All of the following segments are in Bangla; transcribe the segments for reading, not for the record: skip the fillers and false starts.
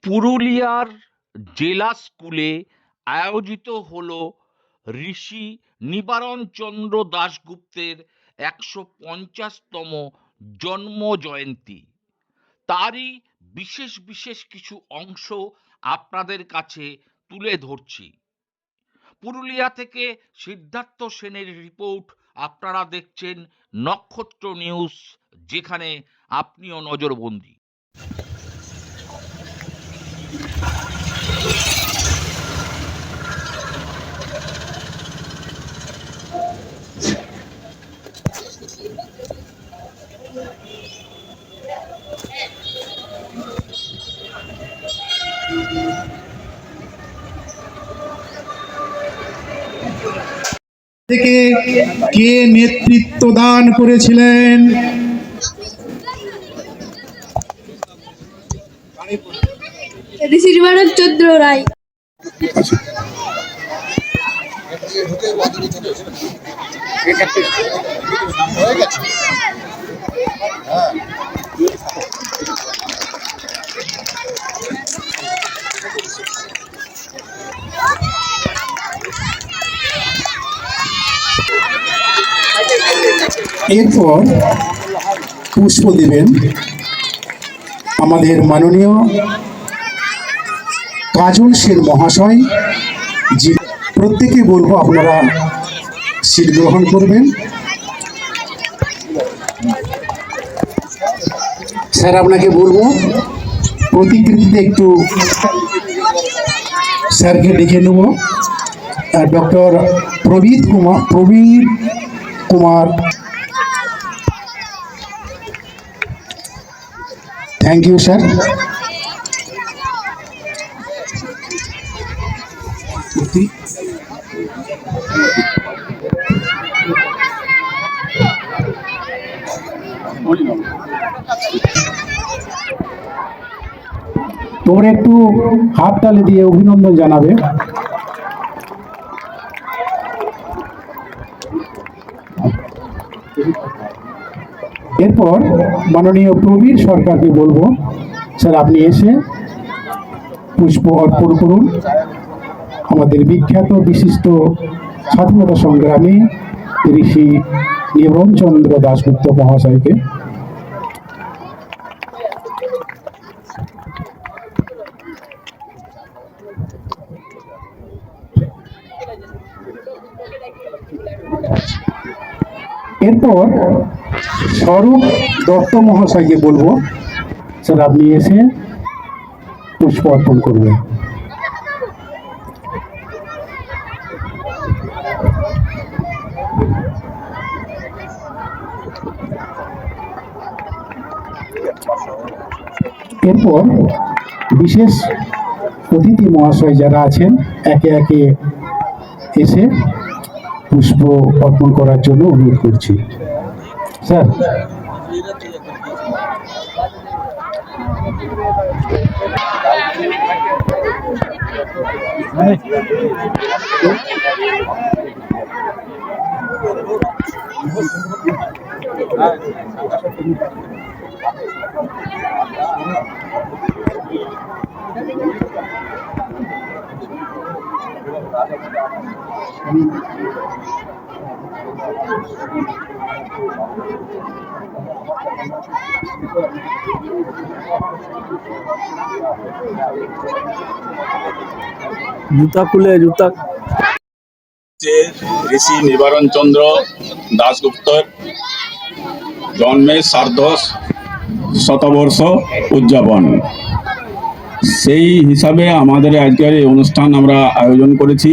পুরুলিয়ার জেলা স্কুলে আয়োজিত হলো ঋষি নিবারণচন্দ্র দাশগুপ্তের ১৫০তম জন্ম জয়ন্তী। তারই বিশেষ বিশেষ কিছু অংশ আপনাদের কাছে তুলে ধরছি। পুরুলিয়া থেকে সিদ্ধার্থ সেনের রিপোর্ট। আপনারা দেখছেন নক্ষত্র নিউজ, যেখানে আপনিও নজরবন্দী। থেকে কে নেতৃত্ব দান করেছিলেন? ঋষি নিবারণচন্দ্র রায়। এরপর পুষ্প দেবেন আমাদের মাননীয় কাজল সেন মহাশয়। যে প্রত্যেকে বলবো আপনারা সিট গ্রহণ করবেন। স্যার আপনাকে বলবো প্রতিকৃতিতে একটু স্যারকে ডেকে নেব। Doctor Prabir Kumar, thank you sir. তোমরা একটু হাত তালি দিয়ে অভিনন্দন জানাবে। এরপর মাননীয় প্রবীর সরকারকে বলবো স্যার আপনি এসে পুষ্প অর্পণ করুন আমাদের বিখ্যাত বিশিষ্ট স্বাধীনতা সংগ্রামী ঋষি নিবারণচন্দ্র দাশগুপ্ত মহাশয়কে। এরপর স্বরূপ দত্ত মহাশয়কে বলবো স্যার আপনি এসে পুষ্প অর্পণ করবেন। এরপর বিশেষ অতিথি মহাশয় যারা আছেন একে একে এসে পুষ্প অর্পণ করার জন্য অনুরোধ করছি। স্যার জুতা খুলে জুতা ঋষি নিবারণচন্দ্র দাশগুপ্তর জন্মের শতবর্ষ উদযাপন, সেই হিসাবে আমাদের আজকের এই অনুষ্ঠান আমরা আয়োজন করেছি।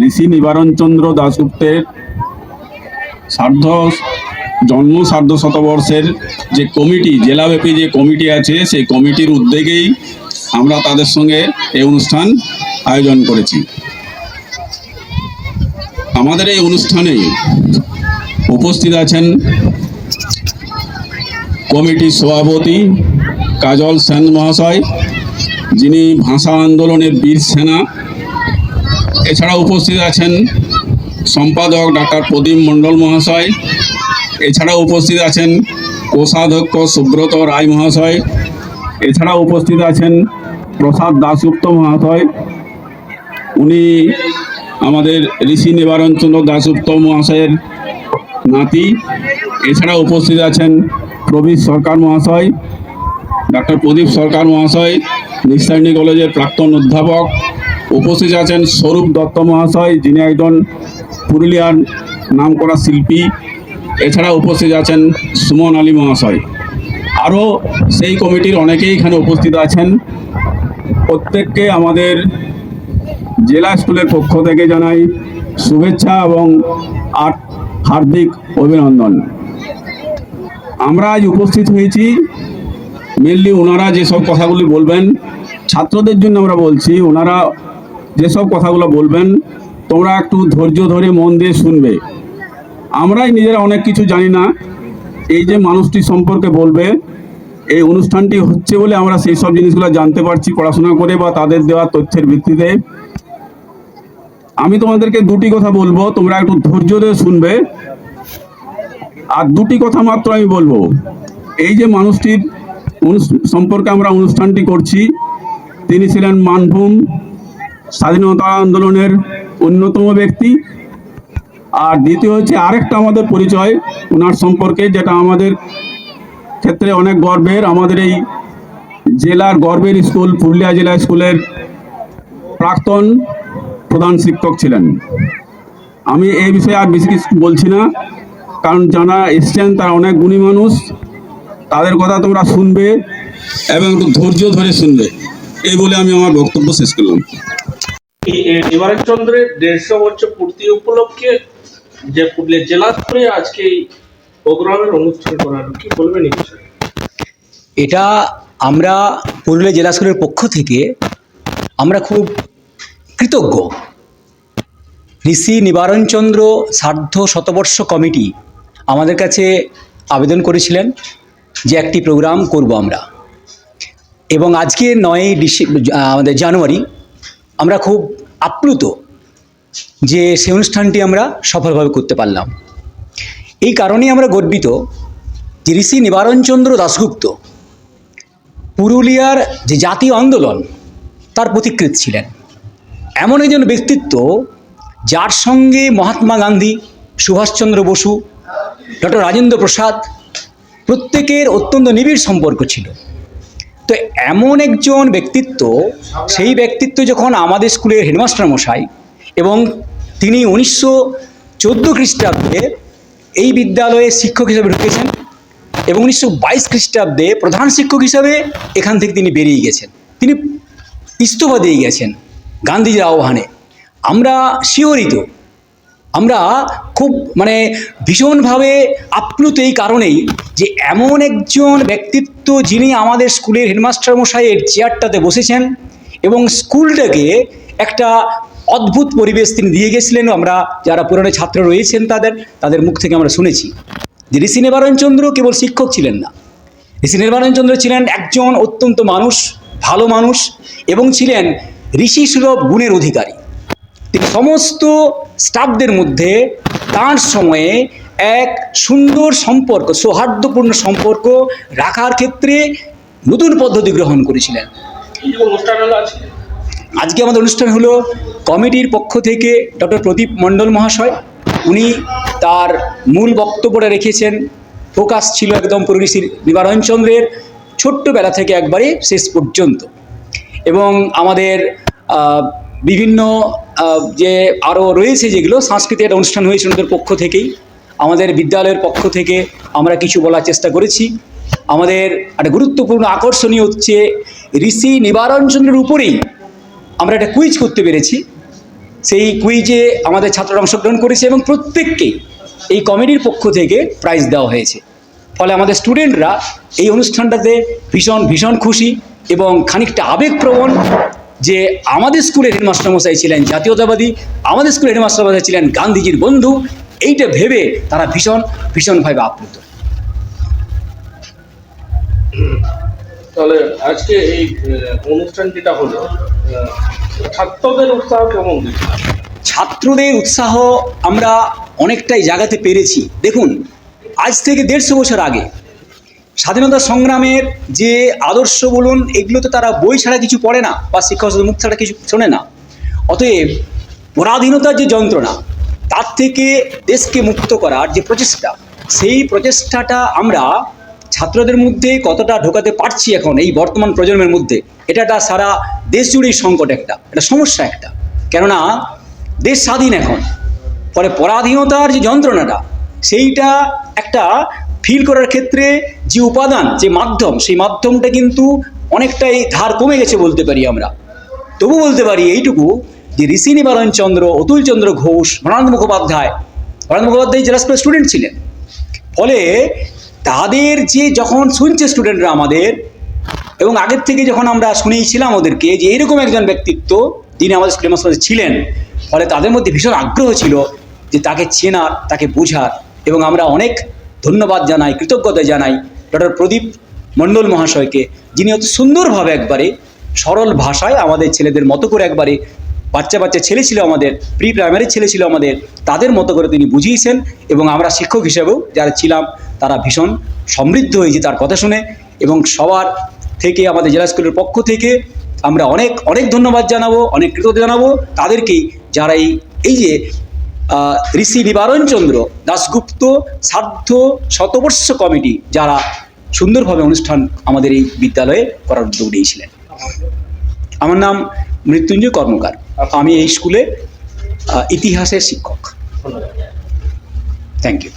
ঋষি নিবারণচন্দ্র দাশগুপ্তের জন্ম শতবর্ষের যে কমিটি, জেলাব্যাপী যে কমিটি আছে, সেই কমিটির উদ্যোগেই আমরা তাদের সঙ্গে এই অনুষ্ঠান আয়োজন করেছি। আমাদের এই অনুষ্ঠানে উপস্থিত আছেন কমিটির সভাপতি কাজল সেন মহাশয়, যিনি ভাষা আন্দোলনের বীর সেনা। এছাড়া উপস্থিত আছেন সম্পাদক ডাক্তার প্রদীপ মণ্ডল মহাশয়, এছাড়াও উপস্থিত আছেন কোষাধ্যক্ষ সুব্রত রায় মহাশয়, এছাড়াও উপস্থিত আছেন প্রসাদ দাশগুপ্ত মহাশয়, উনি আমাদের ঋষি নিবারণ চন্দ্র দাশগুপ্ত মহাশয়ের নাতি। এছাড়া উপস্থিত আছেন প্রবীর সরকার মহাশয়, ডক্টর প্রদীপ সরকার মহাশয়, নিস্তারিণী কলেজের প্রাক্তন অধ্যাপক। উপস্থিত আছেন স্বরূপ দত্ত মহাশয়, যিনি একজন পুরুলিয়ার নামকরা শিল্পী। এছাড়া উপস্থিত আছেন সুমন আলী মহাশয়। আরও সেই কমিটির অনেকেই এখানে উপস্থিত আছেন। প্রত্যেককে আমাদের জেলা স্কুলের পক্ষ থেকে জানাই শুভেচ্ছা এবং হার্দিক অভিনন্দন। আমরা আজ উপস্থিত হয়েছি মেনলি ওনারা যেসব কথাগুলি বলবেন, ছাত্রদের জন্য আমরা বলছি, ওনারা যেসব কথাগুলো বলবেন তোমরা একটু ধৈর্য ধরে মন দিয়ে শুনবে। আমরাই নিজেরা অনেক কিছু জানি না, এই যে মানুষটি সম্পর্কে বলবে, এই অনুষ্ঠানটি হচ্ছে বলে আমরা সেই সব জিনিসগুলো জানতে পারছি পড়াশোনা করে বা তাদের দেওয়া তথ্যের ভিত্তিতে। আমি তোমাদেরকে দুটি কথা বলবো, তোমরা একটু ধৈর্য দিয়ে শুনবে। আর দুটি কথা মাত্র আমি বলবো। এই যে মানুষটির সম্পর্কে আমরা অনুষ্ঠানটি করছি, তিনি ছিলেন মানভূম স্বাধীনতা আন্দোলনের অন্যতম ব্যক্তি। আর দ্বিতীয় হচ্ছে আরেকটা আমাদের পরিচয় ওনার সম্পর্কে, যেটা আমাদের ক্ষেত্রে অনেক গর্বের। আমাদের এই জেলার গর্বের স্কুল পুরুলিয়া জেলা স্কুলের প্রাক্তন প্রধান শিক্ষক ছিলেন। আমি এই বিষয়ে আর বেশি কিছু বলছি না, কারণ যারা এসছেন তারা অনেক গুণী মানুষ, তাদের কথা তোমরা শুনবে এবং একটু ধৈর্য ধরে শুনবে, এই বলে আমি আমার বক্তব্য শেষ করলাম। নিবারণ চন্দ্রের 150 বছর পূর্তি উপলক্ষে যে পুরুলিয়া জেলা স্তরে আজকে এই প্রোগ্রামের অনুষ্ঠান করা হলো, কি বলবেন এই বিষয়ে? এটা আমরা পুরুলিয়া জেলা স্কুলের পক্ষ থেকে আমরা খুব কৃতজ্ঞ। ঋষি নিবারণচন্দ্র সার্ধ শতবর্ষ কমিটি আমাদের কাছে আবেদন করেছিলেন যে একটি প্রোগ্রাম করব আমরা, এবং আজকে 9 জানুয়ারি আমরা খুব আপ্লুত যে সেই অনুষ্ঠানটি আমরা সফলভাবে করতে পারলাম। এই কারণেই আমরা গর্বিত যে ঋষি নিবারণচন্দ্র দাশগুপ্ত পুরুলিয়ার যে জাতীয় আন্দোলন তার পথিকৃৎ ছিলেন। এমন একজন ব্যক্তিত্ব যার সঙ্গে মহাত্মা গান্ধী, সুভাষচন্দ্র বসু, ডক্টর রাজেন্দ্র প্রসাদ প্রত্যেকের অত্যন্ত নিবিড় সম্পর্ক ছিল। তো এমন একজন ব্যক্তিত্ব, সেই ব্যক্তিত্ব যখন আমাদের স্কুলের হেডমাস্টার মশাই, এবং তিনি 1914 খ্রিস্টাব্দে এই বিদ্যালয়ে শিক্ষক হিসেবে ঢুকেছেন এবং 1922 খ্রিস্টাব্দে প্রধান শিক্ষক হিসাবে এখান থেকে তিনি বেরিয়ে গেছেন, তিনি ইস্তফা দিয়ে গেছেন গান্ধীজির আহ্বানে। আমরা শিহরিত, আমরা খুব ভীষণভাবে আপ্লুত এই কারণেই যে এমন একজন ব্যক্তিত্ব যিনি আমাদের স্কুলের হেডমাস্টার মশাইয়ের চেয়ারটাতে বসেছেন এবং স্কুলটাকে একটা অদ্ভুত পরিবেশ তিনি দিয়ে গেছিলেন। আমরা যারা পুরনো ছাত্র রয়েছেন তাদের মুখ থেকে আমরা শুনেছি যে ঋষি নিবারণচন্দ্র কেবল শিক্ষক ছিলেন না, ঋষি নিবারণচন্দ্র ছিলেন একজন অত্যন্ত ভালো মানুষ এবং ছিলেন ঋষিসুলভ গুণের অধিকারী। তিনি সমস্ত স্টাফদের মধ্যে তাঁর সময়ে এক সুন্দর সম্পর্ক, সৌহার্দ্যপূর্ণ সম্পর্ক রাখার ক্ষেত্রে নতুন পদ্ধতি গ্রহণ করেছিলেন। আজকে আমাদের অনুষ্ঠান হলো কমিটির পক্ষ থেকে ডক্টর প্রদীপ মণ্ডল মহাশয়, উনি তার মূল বক্তব্যটা রেখেছেন। ফোকাস ছিল একদম ঋষি নিবারণচন্দ্রের ছোট্টবেলা থেকে একবারে শেষ পর্যন্ত। এবং আমাদের বিভিন্ন যে আরও রয়েছে যেগুলো সাংস্কৃতিক একটা অনুষ্ঠান হয়েছে ওদের পক্ষ থেকেই, আমাদের বিদ্যালয়ের পক্ষ থেকে আমরা কিছু বলার চেষ্টা করেছি। আমাদের একটা গুরুত্বপূর্ণ আকর্ষণীয় হচ্ছে ঋষি নিবারণচন্দ্রের উপরেই আমরা একটা কুইজ করতে পেরেছি। সেই কুইজে আমাদের ছাত্ররা অংশগ্রহণ করেছে এবং প্রত্যেককেই এই কমিটির পক্ষ থেকে প্রাইজ দেওয়া হয়েছে। ফলে আমাদের স্টুডেন্টরা এই অনুষ্ঠানটাতে ভীষণ খুশি এবং খানিকটা আবেগপ্রবণ যে আমাদের স্কুলের হেডমাস্টার মশাই ছিলেন জাতীয়তাবাদী, আমাদের স্কুলের হেডমাস্টার মশাই ছিলেন গান্ধীজির বন্ধু। এইটা ভেবে তারা ভীষণভাবে আপ্লুত। তাহলে আজকে এই অনুষ্ঠান যেটা হলো, ছাত্রদের উৎসাহ কেমন? ছাত্রদের উৎসাহ আমরা অনেকটাই জাগাতে পেরেছি। দেখুন, আজ থেকে 150 বছর আগে স্বাধীনতা সংগ্রামের যে আদর্শ বলুন, এগুলো তো তারা বই ছাড়া কিছু পড়ে না বা শিক্ষক মুখ ছাড়া কিছু শোনে না। অতএব পরাধীনতার যে যন্ত্রণা, তার থেকে দেশকে মুক্ত করার যে প্রচেষ্টা, সেই প্রচেষ্টাটা আমরা ছাত্রদের মধ্যে কতটা ঢোকাতে পারছি এখন এই বর্তমান প্রজন্মের মধ্যে, এটা সারা দেশ জুড়েই সংকট, এটা সমস্যা একটা। কেননা দেশ স্বাধীন এখন, ফলে পরাধীনতার যে যন্ত্রণাটা, সেইটা একটা ফিল করার ক্ষেত্রে যে উপাদান, যে মাধ্যম, সেই মাধ্যমটা কিন্তু অনেকটাই ধার কমে গেছে বলতে পারি আমরা। তবু বলতে পারি এইটুকু যে ঋষি নিবারণ চন্দ্র, অতুল চন্দ্র ঘোষ, ভরানন্দ মুখোপাধ্যায় জেলা স্কুলের স্টুডেন্ট ছিলেন। ফলে তাদের যে যখন শুনছে স্টুডেন্টরা আমাদের, এবং আগের থেকে যখন আমরা শুনেইছিলাম ওদেরকে যে এরকম একজন ব্যক্তিত্ব যিনি আমাদের স্কুলের মাঝে ছিলেন, ফলে তাদের মধ্যে ভীষণ আগ্রহ ছিল যে তাকে চেনার, তাকে বোঝার। এবং আমরা অনেক ধন্যবাদ জানাই, কৃতজ্ঞতা জানাই ডক্টর প্রদীপ মণ্ডল মহাশয়কে, যিনি অত সুন্দরভাবে একবারে সরল ভাষায় আমাদের ছেলেদের মতো করে, একবারে বাচ্চা ছেলে ছিল আমাদের, প্রি প্রাইমারি ছেলে ছিল আমাদের, তাদের মতো করে তিনি বুঝিয়েছেন। এবং আমরা শিক্ষক হিসেবেও যারা ছিলাম তারা ভীষণ সমৃদ্ধ হয়েছি তার কথা শুনে। এবং সবার থেকে, আমাদের জেলা স্কুলের পক্ষ থেকে আমরা অনেক অনেক ধন্যবাদ জানাবো, অনেক কৃতজ্ঞতা জানাবো তাদেরকেই, যারা এই যে ঋষি নিবারণ চন্দ্র দাশগুপ্ত সার্ধ শতবর্ষ কমিটি, যারা সুন্দরভাবে অনুষ্ঠান আমাদের এই বিদ্যালয়ে করার উদ্যোগ নিয়েছিলেন। আমার নাম মৃত্যুঞ্জয় কর্মকার, আমি এই স্কুলে ইতিহাসের শিক্ষক। Thank you.